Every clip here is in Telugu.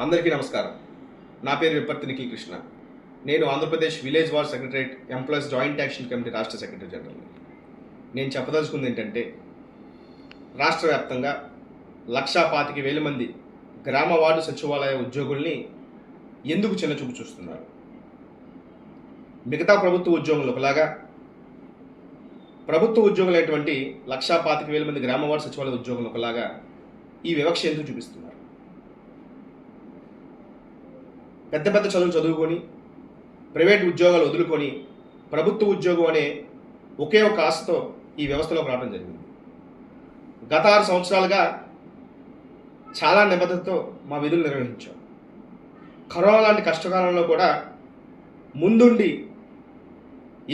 అందరికీ నమస్కారం. నా పేరు విప్పర్తి నిఖిల్ కృష్ణ. నేను Andhra Pradesh village war secretariat employees joint action committee రాష్ట్ర సెక్రటరీ జనరల్. నేను చెప్పదలుచుకుంది ఏంటంటే, రాష్ట్ర వ్యాప్తంగా 1,25,000 మంది గ్రామ వార్డు సచివాలయ ఉద్యోగుల్ని ఎందుకు చిన్నచూపు చూస్తున్నారు? మిగతా ప్రభుత్వ ఉద్యోగులు ఒకలాగా, ప్రభుత్వ ఉద్యోగులైనటువంటి 1,25,000 మంది గ్రామ వార్డు సచివాలయ ఉద్యోగులు ఒకలాగా ఈ వివక్ష ఎందుకు చూపిస్తున్నారు? పెద్ద పెద్ద చదువులు చదువుకొని ప్రైవేట్ ఉద్యోగాలు వదులుకొని ప్రభుత్వ ఉద్యోగం అనే ఒకే ఒక ఆశతో ఈ వ్యవస్థలోకి రావడం జరిగింది. గత 6 సంవత్సరాలుగా చాలా నిబద్ధతతో మా విధులు నిర్వహించాం. కరోనా లాంటి కష్టకాలంలో కూడా ముందుండి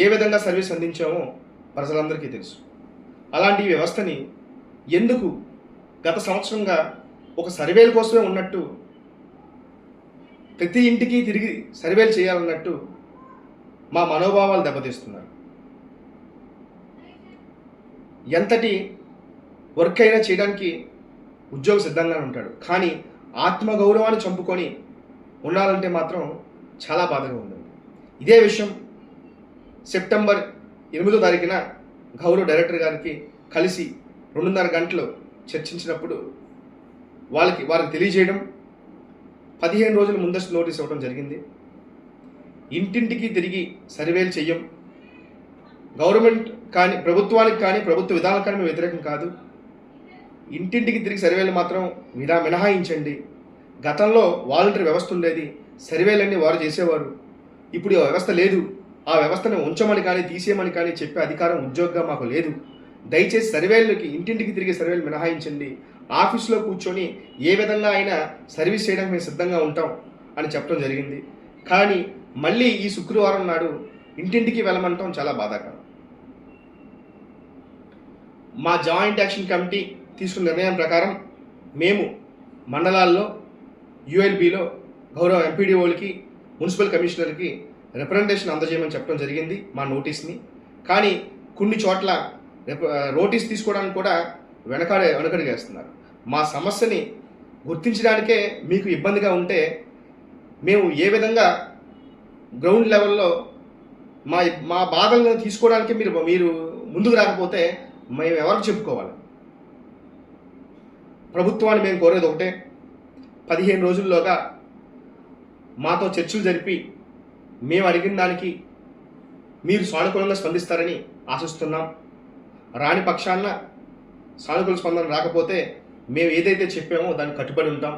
ఏ విధంగా సర్వీస్ అందించామో ప్రజలందరికీ తెలుసు. అలాంటి వ్యవస్థని ఎందుకు గత సంవత్సరంగా ఒక సర్వేల కోసమే ఉన్నట్టు, ప్రతి ఇంటికి తిరిగి సర్వేలు చేయాలన్నట్టు మా మనోభావాలు దెబ్బతీస్తున్నారు. ఎంతటి వర్క్ అయినా చేయడానికి ఉద్యోగం సిద్ధంగా ఉంటాడు, కానీ ఆత్మగౌరవాన్ని చంపుకొని ఉండాలంటే మాత్రం చాలా బాధగా ఉందండి. ఇదే విషయం సెప్టెంబర్ 8వ తారీఖున గౌరవ డైరెక్టర్ గారికి కలిసి 2.5 గంటలు చర్చించినప్పుడు వారికి తెలియజేయడం, 15 రోజుల ముందస్తు నోటీస్ ఇవ్వడం జరిగింది. ఇంటింటికి తిరిగి సర్వేలు చెయ్యం, గవర్నమెంట్ కానీ ప్రభుత్వానికి కానీ ప్రభుత్వ విధానాలకు కానీ వ్యతిరేకం కాదు, ఇంటింటికి తిరిగి సర్వేలు మాత్రం మినహాయించండి. గతంలో వాలంటరీ వ్యవస్థ ఉండేది, సర్వేలన్నీ వారు చేసేవారు. ఇప్పుడు ఆ వ్యవస్థ లేదు, ఆ వ్యవస్థను ఉంచమని కానీ తీసేయమని కానీ చెప్పే అధికారం ఉద్యోగంగా మాకు లేదు. దయచేసి సర్వేలకి ఇంటింటికి తిరిగి సర్వేలు మినహాయించండి, ఆఫీస్లో కూర్చొని ఏ విధంగా అయినా సర్వీస్ చేయడానికి మేము సిద్ధంగా ఉంటాం అని చెప్పడం జరిగింది. కానీ మళ్ళీ ఈ శుక్రవారం నాడు ఇంటింటికి వెళ్ళమంటాం చాలా బాధాకరం. మా జాయింట్ యాక్షన్ కమిటీ తీసుకున్న నిర్ణయం ప్రకారం మేము మండలాల్లో యుఎల్బిలో గౌరవ ఎంపీడీఓలకి మున్సిపల్ కమిషనర్కి రిప్రజెంటేషన్ అందజేయమని చెప్పడం జరిగింది మా నోటీస్ని. కానీ కొన్ని చోట్ల నోటీస్ తీసుకోవడానికి కూడా వెనకడిగేస్తున్నారు. మా సమస్యని గుర్తించడానికే మీకు ఇబ్బందిగా ఉంటే మేము ఏ విధంగా గ్రౌండ్ లెవెల్లో మా బాధలను తీసుకోవడానికి మీరు ముందుకు రాకపోతే మేము ఎవరికి చెప్పుకోవాలి? ప్రభుత్వాన్ని మేము కోరేది ఒకటే, 15 రోజుల్లోగా మాతో చర్చలు జరిపి మేము అడిగిన దానికి మీరు సానుకూలంగా స్పందిస్తారని ఆశిస్తున్నాం. రాని పక్షాన సానుకూల స్పందన రాకపోతే మేము ఏదైతే చెప్పామో దానికి కట్టుబడి ఉంటాం.